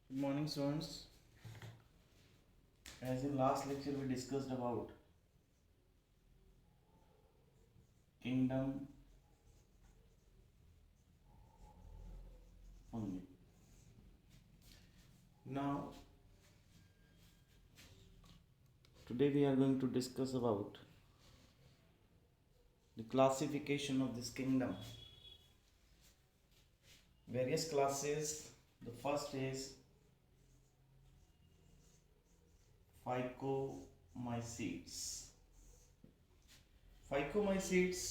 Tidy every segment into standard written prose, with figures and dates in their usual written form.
Good morning, students. As in last lecture, we discussed about kingdom fungi. Now, today we are going to discuss about the classification of this kingdom. Various classes. The first is Phycomycetes. Phycomycetes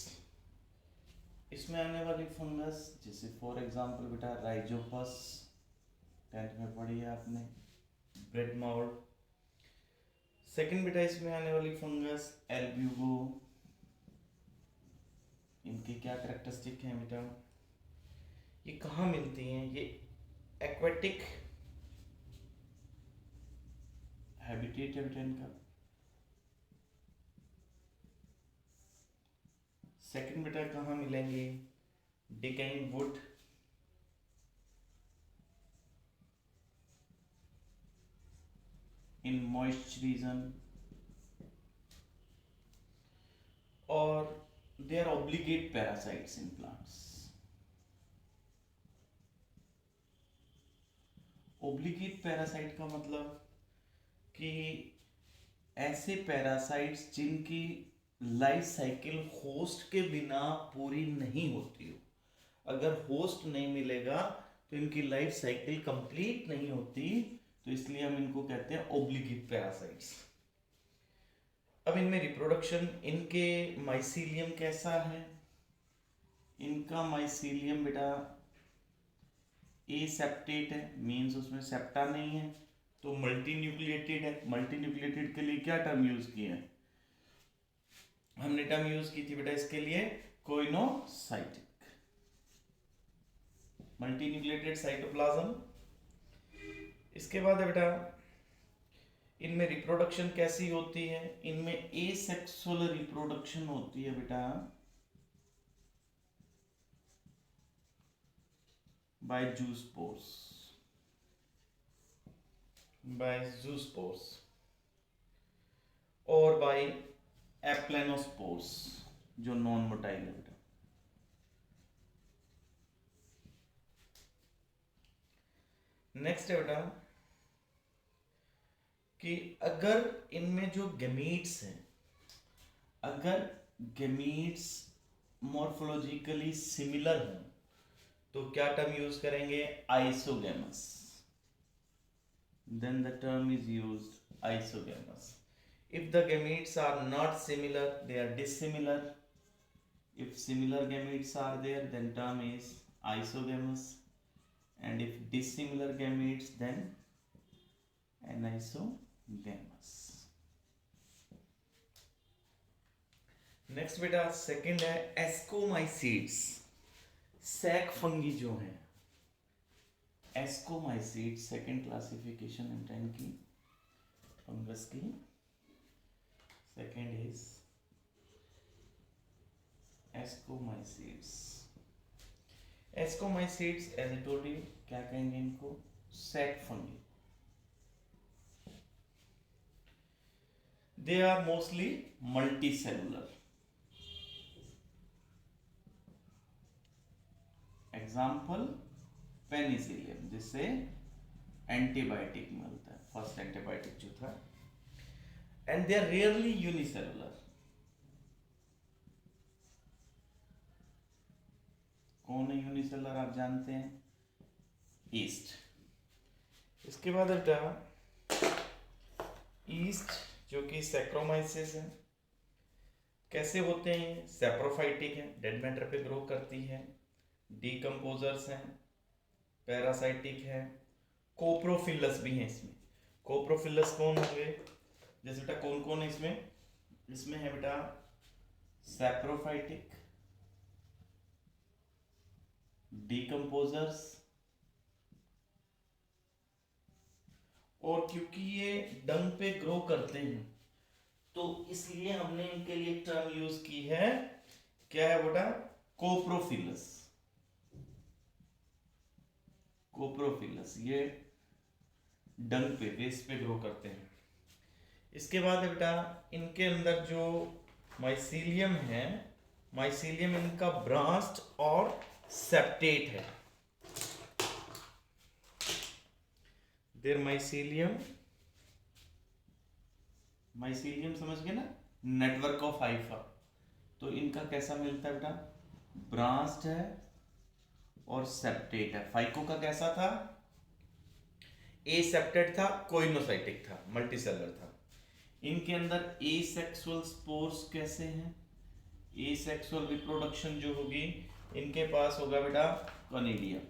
इसमें आने वाली fungus जैसे for example बेटा Rhizopus, 10th में पढ़ी है आपने, bread mould. Second बेटा इसमें आने वाली फंगस एल्ब्यूगो। इनके क्या कैरेक्टरिस्टिक हैं बेटा, ये कहाँ मिलती हैं? ये एक्वेटिक हैबिटेट है बेटा इनका। सेकंड बेटा कहाँ मिलेंगे? Decaying wood, in moist region, और they are obligate parasites in plants. Obligate parasite का मतलब कि ऐसे पैरासाइट्स जिनकी लाइफ साइकिल होस्ट के बिना पूरी नहीं होती हो। अगर होस्ट नहीं मिलेगा तो इनकी लाइफ साइकिल कंप्लीट नहीं होती, तो इसलिए हम इनको कहते हैं ऑब्लिगेट पैरासाइट्स। अब इनमें रिप्रोडक्शन, इनके माइसीलियम कैसा है? इनका माइसीलियम बेटा एसेप्टेट है, मींस उसमें सेप्टा नहीं है, तो मल्टी न्यूक्लिएटेड है। मल्टी न्यूक्लिएटेड के लिए क्या टर्म यूज किया है? हमने टर्म यूज की थी बेटा इसके लिए कोइनोसाइटिक, मल्टी न्यूक्लिएटेड साइटोप्लाज्म। इसके बाद है बेटा इनमें रिप्रोडक्शन कैसी होती है? इनमें एसेक्सुअल रिप्रोडक्शन होती है बेटा बाय जूस्पोर्स, और बाय एप्लेनोस्पोर्स जो नॉन मोटाइल है बेटा। नेक्स्ट है बेटा कि अगर इनमें जो गैमीट्स हैं, अगर गैमीट्स मॉर्फोलॉजिकली सिमिलर हों तो क्या टर्म यूज करेंगे? Isogamous. Then the term is used isogamous. If the gametes are not similar, they are dissimilar. If similar gametes are there, then term is isogamous. And if dissimilar gametes, then anisogamous. Next बेटा second है ascomycetes. Sac fungi जो है ascomycetes, second classification है इनकी fungus की। Second is ascomycetes. Ascomycetes, as I told you, क्या कहेंगे इनको? Sac fungi. They are mostly multicellular. Example penicillium, जिससे एंटीबायोटिक मिलता है, फर्स्ट एंटीबायोटिक जो था। And they are rarely unicellular. कौन है यूनिसेलुलर? आप जानते हैं, ईस्ट। इसके बाद बेटा ईस्ट जो कि सैक्रोमाइसिस है। कैसे होते हैं? सैप्रोफाइटिक है, डेड मैटर पे ग्रो करती है, डीकम्पोजर्स हैं, पैरासाइटिक है, कोप्रोफिलस भी हैं इसमें। कोप्रोफिलस कौन होंगे? जैसे बेटा कौन कौन है इसमें? इसमें है बेटा सैप्रोफाइटिक, डीकम्पोजर्स, और क्योंकि ये डंग पे ग्रो करते हैं तो इसलिए हमने इनके लिए टर्म यूज की है, क्या है बेटा? कोप्रोफिलस। कोप्रोफिलस ये डंग पे, वेस्ट पे ग्रो करते हैं। इसके बाद है बेटा इनके अंदर जो माइसीलियम है, माइसीलियम इनका ब्रांच्ड और सेप्टेट है। देयर माइसीलियम समझ गए ना, नेटवर्क ऑफ हाइफा। तो इनका कैसा मिलता है बेटा, ब्रांच्ड है और सेप्टेट है। फाइको का कैसा था, ए सेप्टेट था, कोइनोसाइटिक था, मल्टीसेलर था। इनके अंदर एसेक्सुअल स्पोर्स कैसे हैं, एसेक्सुअल रिप्रोडक्शन जो होगी इनके पास होगा बेटा कॉनिडियम।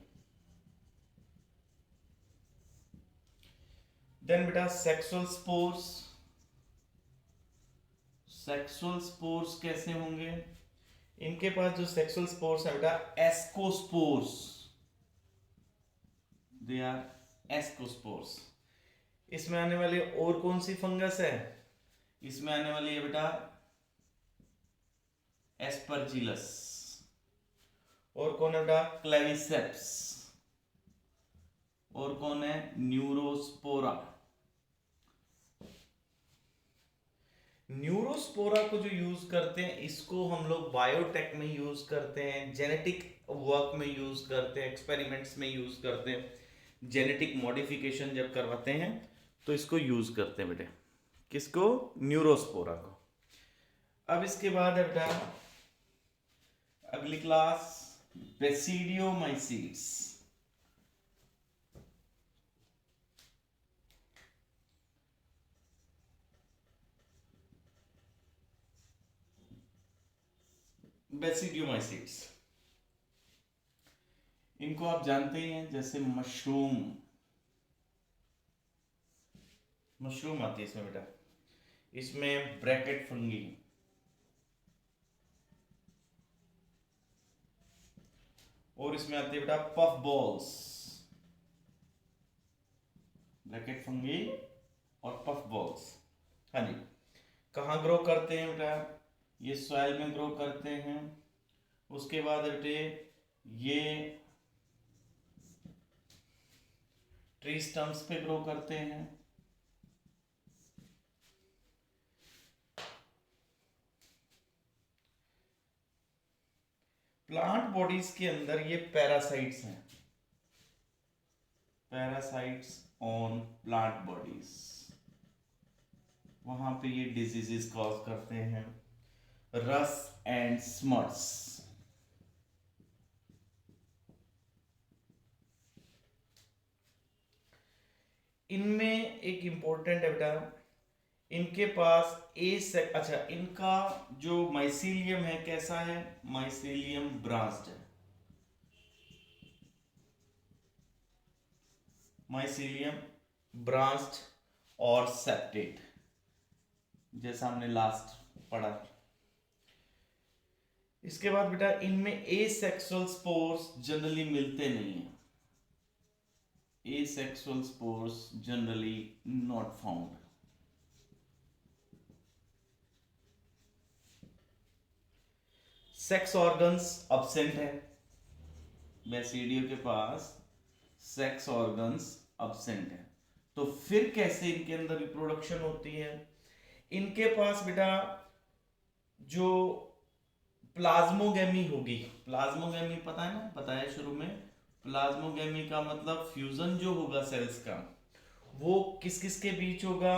देन बेटा सेक्सुअल स्पोर्स, सेक्सुअल स्पोर्स कैसे होंगे, इनके पास जो सेक्सुअल स्पोर्स है बेटा एस्कोस्पोर्स, दे आर एस्कोस्पोर्स। इसमें आने वाली और कौन सी फंगस है, इसमें आने वाली है बेटा एस्परजिलस, और कौन है बेटा क्लेविसेप्स, और कौन है न्यूरोस्पोरा। न्यूरोस्पोरा को जो यूज करते हैं इसको हम लोग बायोटेक में यूज करते हैं, जेनेटिक वर्क में यूज करते हैं, एक्सपेरिमेंट्स में यूज करते हैं, जेनेटिक मॉडिफिकेशन जब करवाते हैं तो इसको यूज करते हैं बेटे, किसको, न्यूरोस्पोरा को। अब इसके बाद है बेटा अगली क्लास बेसिडियोमाइसीट्स। बेसिडियोमाइसीट्स इनको आप जानते ही हैं, जैसे मशरूम, मशरूम आती है इसमें बेटा, इसमें ब्रैकेट फंगी, और इसमें आती है बेटा पफ बॉल्स, ब्रैकेट फंगी और पफ बॉल्स। हाँ जी, कहाँ ग्रो करते हैं बेटा, ये सॉइल में ग्रो करते हैं। उसके बाद बेटे ये ट्री स्टम्प्स पे ग्रो करते हैं। प्लांट बॉडीज के अंदर ये पैरासाइट्स हैं, पैरासाइट्स ऑन प्लांट बॉडीज, वहां पे ये डिजीजेस कॉज करते हैं, रस एंड स्मट्स। इनमें एक इंपॉर्टेंट है बेटा, इनके पास अच्छा इनका जो माइसीलियम है कैसा है, माइसीलियम ब्रांच्ड है, माइसीलियम ब्रांच्ड और सेप्टेट, जैसा हमने लास्ट पढ़ा। इसके बाद बेटा इनमें एसेक्सुअल स्पोर्स जनरली मिलते नहीं हैं, asexual spores generally not found। Sex organs absent है, बेसिडियो के पास सेक्स ऑर्गन्स अब्सेंट है। तो फिर कैसे इनके अंदर रिप्रोडक्शन होती है, इनके पास बेटा जो प्लाज्मोगेमी होगी, प्लाज्मोगेमी पता है ना, बताया शुरू में, प्लाज्मोगेमी का मतलब फ्यूजन जो होगा सेल्स का वो किस किस के बीच होगा,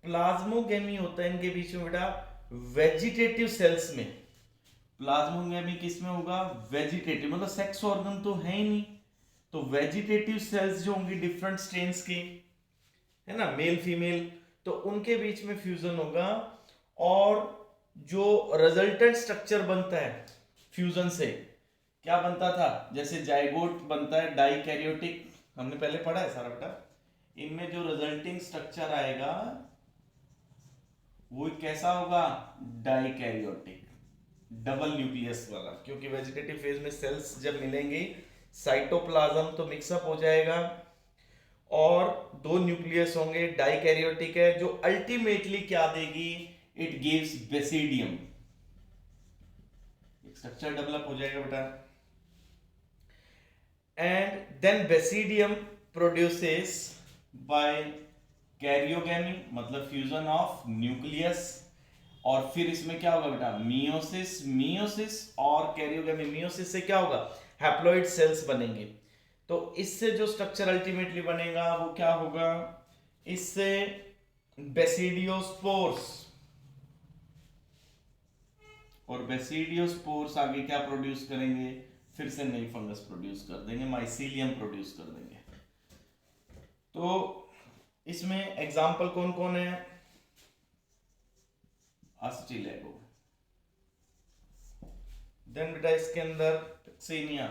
प्लाज्मोगेमी होता है इनके बीच में बेटा वेजिटेटिव सेल्स में। प्लाज्मोगेमी किस में होगा, वेजिटेटिव, मतलब सेक्स ऑर्गन तो है ही नहीं, तो वेजिटेटिव सेल्स जो होंगी डिफरेंट स्ट्रेन्स की, है ना, मेल फीमेल, तो उनके बीच में फ्यूजन होगा, और जो रिजल्टेंट स्ट्रक्चर बनता है फ्यूजन से, क्या बनता था, जैसे जाइगोट बनता है डाइकैरियोटिक, हमने पहले पढ़ा है सारा बेटा, इनमें जो रिजल्टिंग स्ट्रक्चर आएगा वो कैसा होगा, डाइकैरियोटिक, डबल न्यूक्लियस वाला, क्योंकि वेजिटेटिव फेज में सेल्स जब मिलेंगे साइटोप्लाज्म तो मिक्सअप हो जाएगा और दो न्यूक्लियस होंगे, डाइकैरियोटिक है, जो अल्टीमेटली क्या देगी, it gives basidium, structure develop हो जाएगा बेटा, and then basidium produces by karyogamy मतलब फ्यूजन ऑफ न्यूक्लियस, और फिर इसमें क्या होगा बेटा, मियोसिस, मियोसिस और कैरियोगेमी, मियोसिस से क्या होगा, हैप्लॉइड सेल्स बनेंगे। तो इससे जो स्ट्रक्चर अल्टीमेटली बनेगा वो क्या होगा, इससे बेसिडियोस्पोर्स, और बेसिडियोस्पोर्स आगे क्या प्रोड्यूस करेंगे, फिर से नई फंगस प्रोड्यूस कर देंगे, माइसीलियम प्रोड्यूस कर देंगे। तो इसमें एग्जाम्पल कौन कौन है, अस्टिलेगो, देन बेटा इसके अंदर puccinia,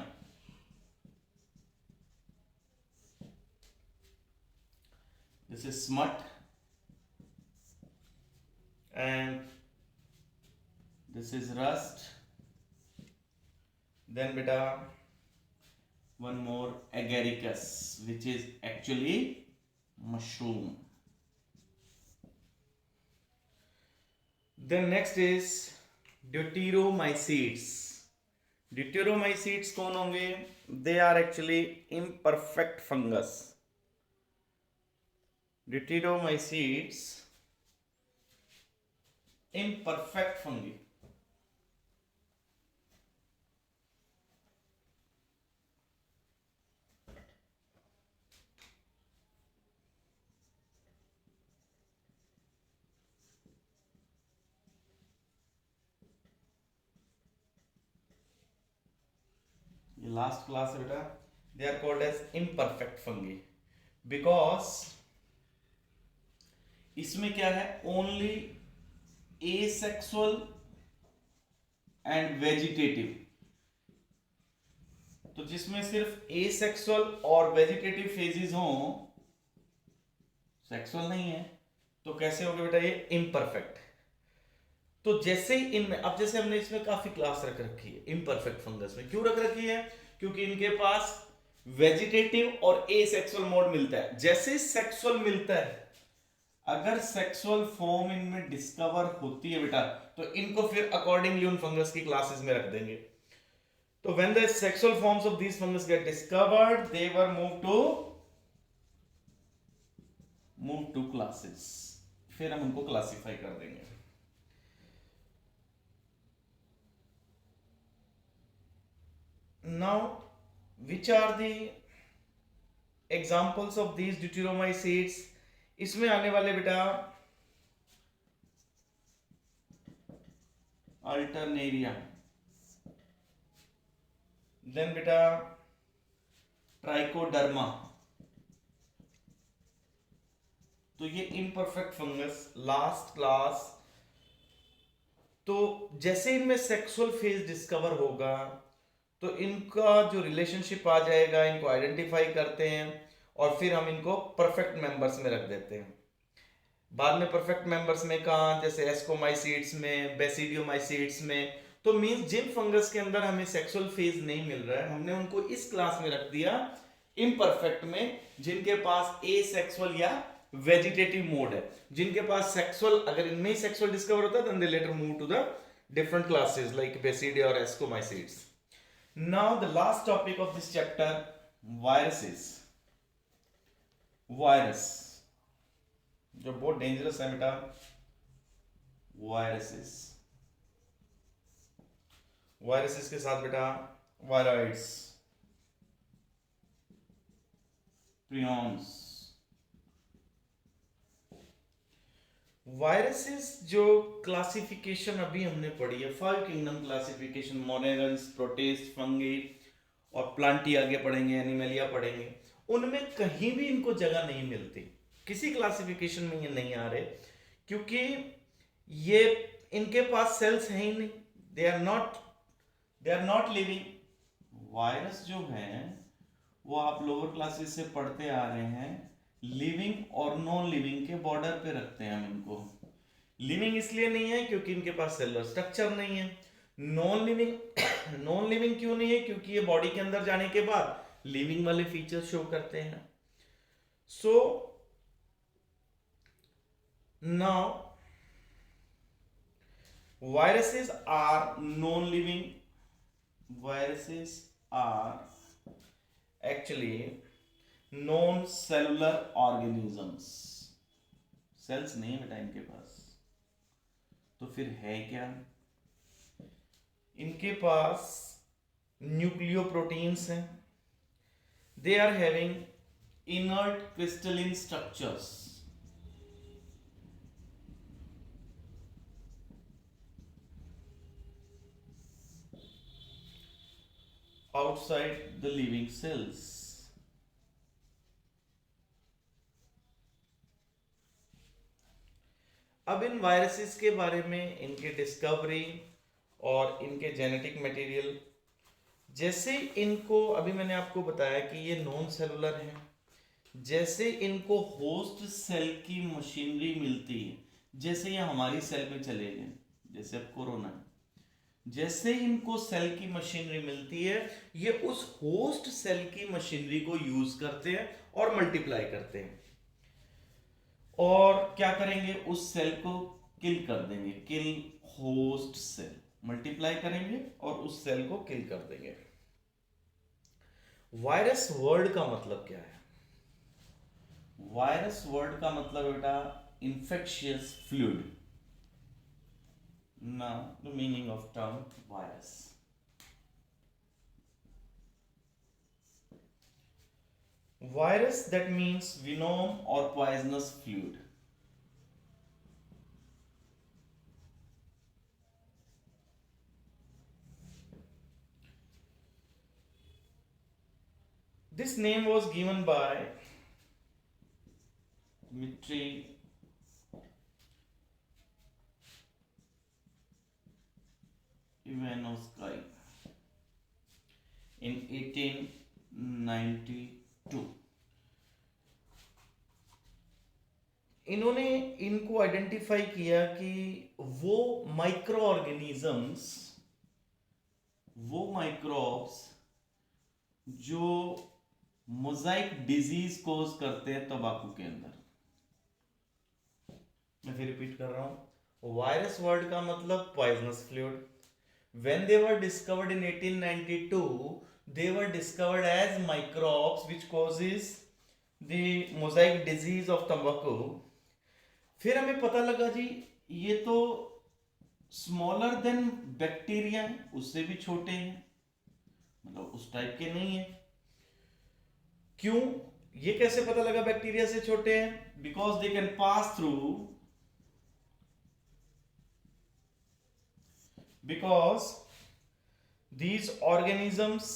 this is smut, and this is rust, then beta one more agaricus which is actually mushroom. Then next is deuteromycetes. Deuteromycetes कौन होंगे, they are actually imperfect fungus. Deuteromycetes imperfect fungi. ये last class है बेटा, they are called as imperfect fungi because इसमें क्या है, only asexual and vegetative, तो जिसमें सिर्फ एसेक्सुअल और वेजिटेटिव फेजेस हो, सेक्सुअल नहीं है, तो कैसे हो गया बेटा ये इम्परफेक्ट। तो जैसे ही इनमें, अब जैसे हमने इसमें काफी क्लास रख रखी है इम्परफेक्ट फंगस में, क्यों रख रखी है, क्योंकि इनके पास वेजिटेटिव और एसेक्सुअल मोड मिलता है। जैसे सेक्सुअल मिलता है, अगर सेक्सुअल फॉर्म इनमें डिस्कवर होती है बेटा, तो इनको फिर अकॉर्डिंगली उन फंगस की क्लासेस में रख देंगे। तो when the sexual forms of these fungus get discovered, they were moved to classes, फिर हम उनको क्लासिफाई कर देंगे। Now, which are the examples of these deuteromycetes? इसमें आने वाले बेटा अल्टरनेरिया, देन बेटा ट्राइकोडर्मा, तो ये इम्परफेक्ट फंगस लास्ट क्लास। तो जैसे इनमें सेक्सुअल फेज डिस्कवर होगा, तो इनका जो रिलेशनशिप आ जाएगा, इनको आइडेंटिफाई करते हैं और फिर हम इनको परफेक्ट मेंबर्स में रख देते हैं। बाद में परफेक्ट मेंबर्स में कहाँ, जैसे एस्कोमाइसीट्स में, बेसिडियोमाइसीट्स में। तो मींस जिन फंगस के अंदर हमें सेक्सुअल फेज नहीं मिल रहा है, हमने उनको इस क्लास में रख दिया इम्परफेक्ट में, जिनके पास एसेक्सुअल या वेजिटेटिव मोड है। जिनके पास सेक्सुअल, अगर इनमें ही सेक्सुअल डिस्कवर होता है, then they later move to the different classes like basidia और ascomycetes. Now the last topic of this chapter, viruses. Virus जो बहुत डेंजरस है बेटा, वायरसेस। वायरसेस के साथ बेटा वायरॉइड्स, प्रियॉन्स। वायरसेस जो क्लासिफिकेशन अभी हमने पढ़ी है, 5 किंगडम क्लासिफिकेशन, मोनेरल्स, प्रोटेस्ट, फंगी और प्लांटी आगे पढ़ेंगे, एनिमलिया पढ़ेंगे, उनमें कहीं भी इनको जगह नहीं मिलती, किसी क्लासिफिकेशन में ये नहीं आ रहे, क्योंकि ये इनके पास सेल्स हैं ही नहीं, they are not living. Virus जो है वो आप लोअर क्लासेस से पढ़ते आ रहे हैं, लिविंग और नॉन लिविंग के बॉर्डर पे रखते हैं हम इनको। लिविंग इसलिए नहीं है क्योंकि इनके पास सेलुलर स्ट्रक्चर नहीं है। नॉन लिविंग नॉन लिविंग क्यों नहीं है, क्योंकि ये बॉडी के अंदर जाने के बाद लिविंग वाले फीचर्स शो करते हैं। So now viruses are non-living. Viruses are actually non cellular organisms, cells नहीं है बेटा इनके पास, तो फिर है क्या? इनके पास न्यूक्लियोप्रोटीन्स हैं, they are having inert crystalline structures, outside the living cells. अब इन वायरसेस के बारे में, इनके डिस्कवरी और इनके जेनेटिक मटेरियल, जैसे इनको अभी मैंने आपको बताया कि ये नॉन सेलुलर हैं, जैसे इनको होस्ट सेल की मशीनरी मिलती है, जैसे ये हमारी सेल में चले गए, जैसे अब कोरोना है, जैसे इनको सेल की मशीनरी मिलती है, ये उस होस्ट सेल की मशीनरी को यूज करते हैं और मल्टीप्लाई करते हैं, और क्या करेंगे, उस सेल को किल कर देंगे, किल होस्ट सेल, मल्टीप्लाई करेंगे और उस सेल को किल कर देंगे। वायरस वर्ड का मतलब क्या है? वायरस वर्ड का मतलब बेटा infectious fluid. Now the meaning of term virus. Virus, that means venom or poisonous fluid. This name was given by Dmitry Ivanovsky in 1892. इन्होंने इनको आइडेंटिफाई किया कि वो माइक्रोब्स जो मोजाइक डिजीज कोज करते हैं तंबाकू के अंदर। मैं फिर रिपीट कर रहा हूं, वायरस वर्ड का मतलब poisonous fluid. When they were discovered in 1892, they were discovered as microbes which causes the mosaic disease of tobacco. फिर हमें पता लगा जी ये तो स्मॉलर देन बैक्टीरिया है, उससे भी छोटे हैं, मतलब उस टाइप के नहीं है। क्यों, ये कैसे पता लगा बैक्टीरिया से छोटे हैं? Because they can pass through, because these organisms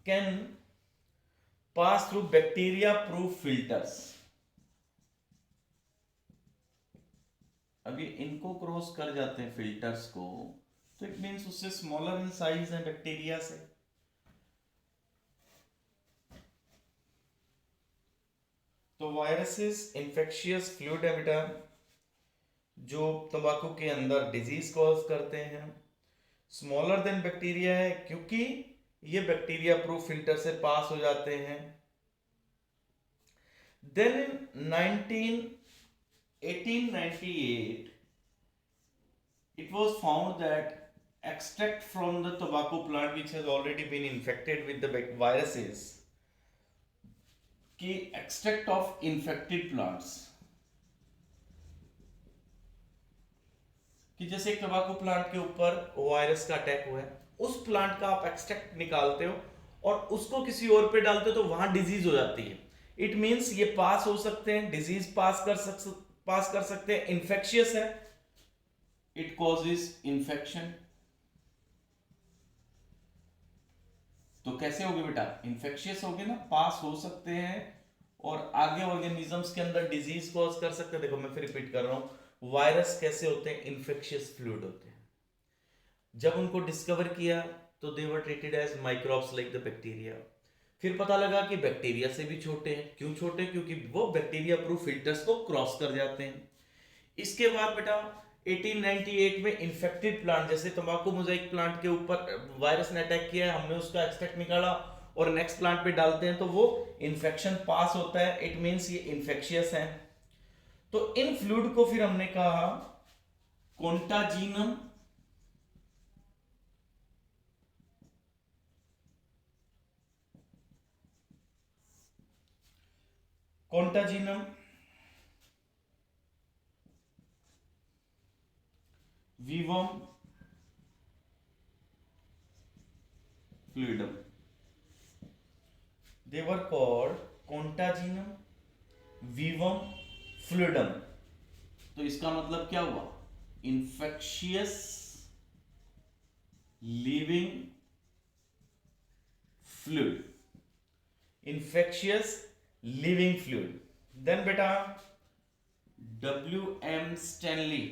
can pass through bacteria proof filters. अभी इनको क्रॉस कर जाते हैं फिल्टर्स को, तो इट मीन्स उससे स्मॉलर इन साइज है बैक्टीरिया से। तो वायरसेस इन्फेक्शियस फ्लूइड है बेटा, जो तंबाकू के अंदर डिजीज कॉज करते हैं, स्मॉलर देन बैक्टीरिया है क्योंकि ये बैक्टीरिया प्रूफ फिल्टर से पास हो जाते हैं। Then in 1898 it was found that extract from the tobacco plant which has already been infected with the viruses, कि extract of infected plants, कि जैसे एक तंबाकू प्लांट के ऊपर वायरस का अटैक हुआ है, उस प्लांट का आप एक्सट्रैक्ट निकालते हो और उसको किसी और पे डालते हो तो वहां डिजीज हो जाती है। इट मींस ये पास हो सकते हैं, डिजीज पास कर सकते हैं, इन्फेक्शियस है, इट कॉजेस इन्फेक्शन। तो कैसे होगे बेटा, इन्फेक्शियस होगे ना, पास हो सकते हैं और आगे ऑर्गेनिजम्स के अंदर डिजीज कॉज कर सकते हैं। देखो मैं फिर रिपीट कर रहा हूं, वायरस कैसे होते हैं, इन्फेक्शियस फ्लूइड होते हैं। जब उनको डिस्कवर किया तो they were treated as microbes like the bacteria. फिर पता लगा कि बैक्टीरिया से भी छोटे हैं। क्यों छोटे? क्योंकि वो बैक्टीरिया प्रूफ फिल्टर्स को क्रॉस कर जाते हैं। इसके बाद बेटा 1898 में इन्फेक्टेड प्लांट, जैसे तंबाकू मोजाइक प्लांट के ऊपर वायरस ने अटैक किया है, हमने उसका एक्सट्रैक्ट निकाला और नेक्स्ट प्लांट पे डालते हैं तो वो इन्फेक्शन पास होता है, इट मींस ये इन्फेक्शियस है। तो इन फ्लूइड को फिर हमने कहा कॉन्टाजिनम, contagium, vivum fluidum. They were called contagium, vivum fluidum. तो इसका मतलब क्या हुआ? Infectious living fluid, infectious living fluid. Then बेटा W.M. स्टैनली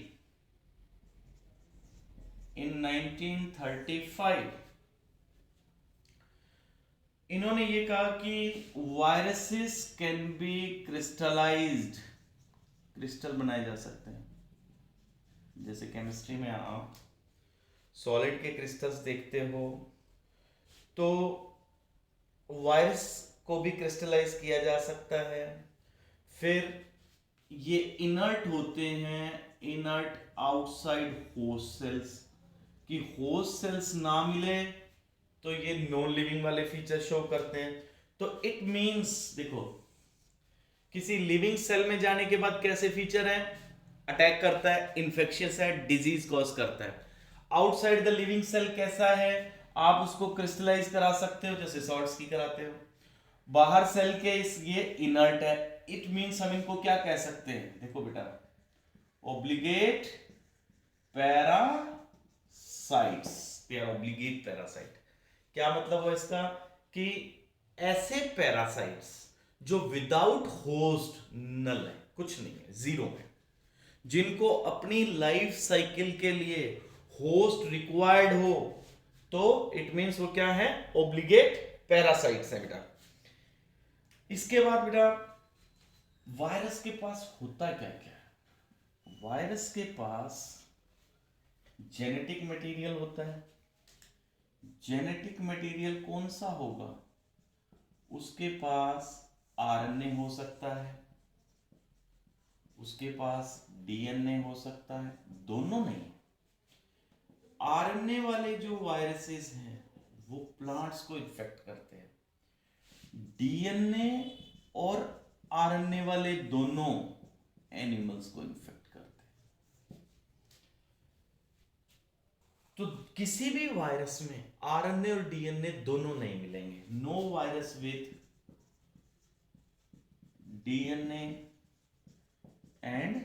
in 1935 इन्होंने ये कहा कि viruses can be crystallised, crystal बनाए जा सकते हैं. जैसे केमिस्ट्री में आप सॉलिड के क्रिस्टल्स देखते हो, तो वायरस को भी क्रिस्टलाइज किया जा सकता है. फिर ये इनर्ट होते हैं, इनर्ट आउटसाइड होस्ट सेल्स, कि होस्ट सेल्स ना मिले तो ये नॉन लिविंग वाले फीचर शो करते हैं. तो इट मींस देखो, किसी लिविंग सेल में जाने के बाद कैसे फीचर है? अटैक करता है, इन्फेक्शियस है, डिजीज कॉज करता है. आउटसाइड द लिविंग सेल कैसा है? आप उसको क्रिस्टलाइज करा सकते हो, जैसे सॉल्ट्स की कराते हो. बाहर सेल के ये इनर्ट है. इट मींस हम इनको क्या कह सकते हैं? देखो बेटा, ऑब्लिगेट पैरासाइट्स. ऑब्लिगेट पैरासाइट क्या मतलब है इसका? कि ऐसे पैरासाइट्स जो विदाउट होस्ट नल है, कुछ नहीं है, जीरो है, जिनको अपनी लाइफ साइकिल के लिए होस्ट रिक्वायर्ड हो, तो इट मींस वो क्या है? ऑब्लिगेट पैरासाइट्स है बेटा. इसके बाद बेटा वायरस के पास होता क्या क्या है? वायरस के पास जेनेटिक मटेरियल होता है. जेनेटिक मटेरियल कौन सा होगा? उसके पास आरएनए हो सकता है, उसके पास डीएनए हो सकता है. दोनों नहीं. आरएनए वाले जो वायरसेस हैं वो प्लांट्स को इन्फेक्ट करते हैं. डीएनए और आरएनए वाले दोनों एनिमल्स को इन्फेक्ट करते हैं. तो किसी भी वायरस में आरएनए और डीएनए दोनों नहीं मिलेंगे. No virus with DNA and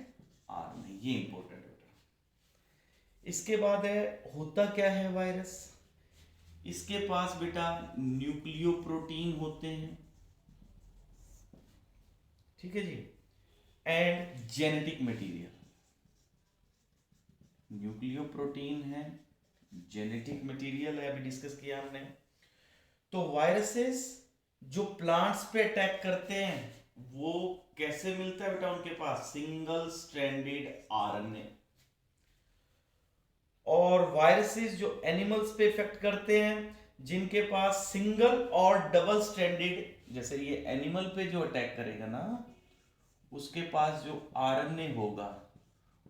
RNA. ये इंपॉर्टेंट है. इसके बाद है, होता क्या है वायरस? इसके पास बेटा न्यूक्लियोप्रोटीन होते हैं, ठीक है जी, एंड जेनेटिक मटेरियल. न्यूक्लियोप्रोटीन है, जेनेटिक मटेरियल है, अभी डिस्कस किया हमने. तो वायरसेस जो प्लांट्स पे अटैक करते हैं वो कैसे मिलता है बेटा? उनके पास सिंगल स्ट्रैंडेड आरएनए. और वायरसेस जो एनिमल्स पे इफेक्ट करते हैं, जिनके पास सिंगल और डबल स्ट्रैंडेड, जैसे ये एनिमल पे जो अटैक करेगा ना, उसके पास जो आरएनए होगा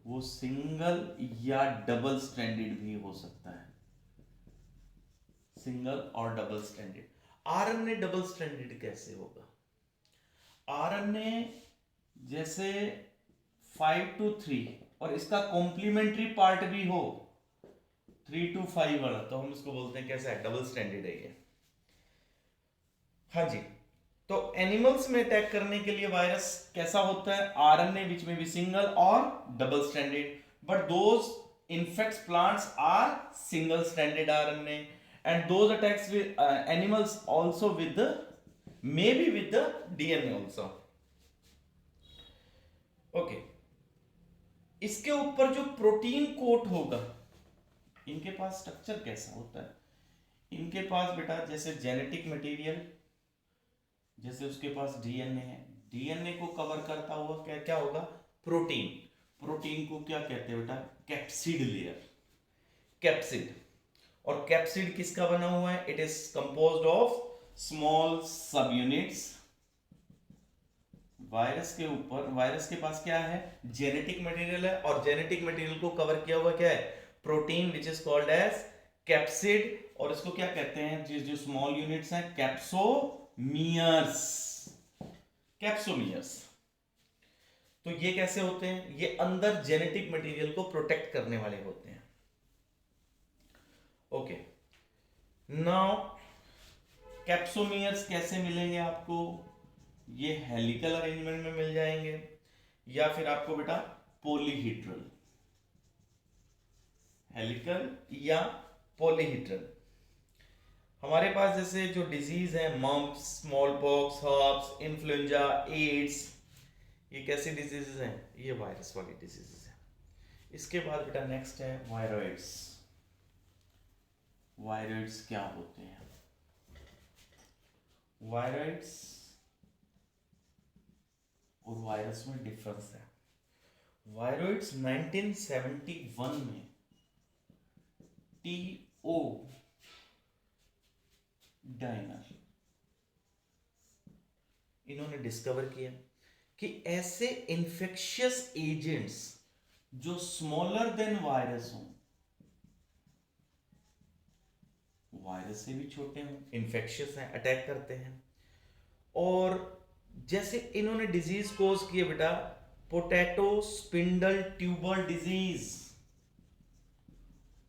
वो सिंगल या डबल स्ट्रैंडेड भी हो सकता है. सिंगल और double stranded. RNA double stranded कैसे होगा? आरएनए जैसे 5 to 3 और इसका कॉम्प्लीमेंट्री पार्ट भी हो 3 to 5 वाला, तो हम इसको बोलते हैं कैसा है? डबल स्ट्रैंडेड है ये. हाँ जी. तो एनिमल्स में अटैक करने के लिए वायरस कैसा होता है? आरएनए विच में भी सिंगल और double stranded. But those infects plants are single stranded RNA, and those attacks with animals also with the maybe with the DNA also. Okay. इसके ऊपर जो प्रोटीन कोट होगा, इनके पास स्ट्रक्चर कैसा होता है? इनके पास बेटा जैसे जेनेटिक मटेरियल, जैसे उसके पास डीएनए है, डीएनए को कवर करता हुआ क्या क्या होगा? प्रोटीन. प्रोटीन को क्या कहते हैं बेटा? Capsid layer. कैप्सिड. और कैप्सिड किसका बना हुआ है? It is composed of small सब यूनिट्स. वायरस के ऊपर, वायरस के पास क्या है? जेनेटिक मटेरियल है, और जेनेटिक मटेरियल को कवर किया हुआ क्या है? Protein, which is called as capsid. और इसको क्या कहते हैं? जो स्मॉल यूनिट्स हैं, कैप्सोमियर्स. कैप्सोमियर्स। तो ये कैसे होते हैं? ये अंदर जेनेटिक मटेरियल को प्रोटेक्ट करने वाले होते हैं। ओके, नाउ कैप्सोमियर्स कैसे मिलेंगे आपको? ये हेलिकल अरेंजमेंट में मिल जाएंगे या फिर आपको बेटा पॉलीहीड्रल, हेलिकल या पॉलीहीड्रल। हमारे पास जैसे जो डिजीज है, mumps, small pox, herpes, influenza, AIDS, ये कैसी डिजीजेस हैं? ये वायरस वाली डिजीजेस हैं। इसके बाद बेटा नेक्स्ट है वायरॉइड्स। वायरॉइड्स क्या होते हैं? वायरॉइड्स और वायरस में डिफरेंस है। वायरॉइड्स 1971 में टी.ओ. डाइनर इन्होंने डिस्कवर किया कि ऐसे इन्फेक्शियस एजेंट्स जो स्मॉलर देन वायरस हों, वायरस से भी छोटे हों, इन्फेक्शियस हैं, अटैक करते हैं। और जैसे इन्होंने डिजीज कोज किए बेटा, potato spindle tuber disease,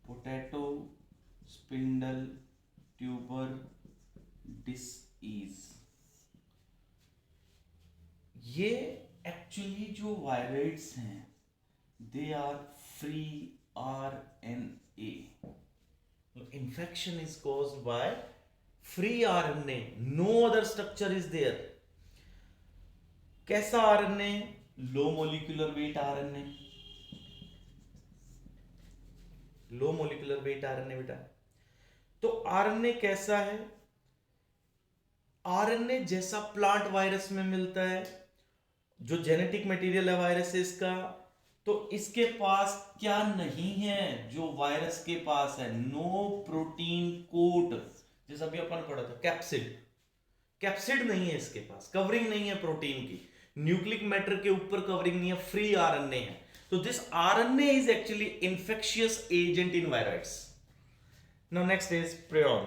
potato spindle tuber disease. ये एक्चुअली जो वायरॉइड्स हैं, they are free RNA। infection is caused by free RNA, no other structure is there। कैसा RNA? Low molecular weight RNA, low molecular weight RNA बेटा। तो RNA कैसा है? RNA जैसा plant virus में मिलता है, जो जेनेटिक मटेरियल है वायरसेस का। तो इसके पास क्या नहीं है जो वायरस के पास है? नो प्रोटीन कोट, जैसा अभी अपन पढ़ा था, कैप्सिड। कैप्सिड नहीं है इसके पास, कवरिंग नहीं है प्रोटीन की, न्यूक्लिक मैटर के ऊपर कवरिंग नहीं है, फ्री RNA है। तो this RNA is actually infectious agent in viroids. Now next is prions.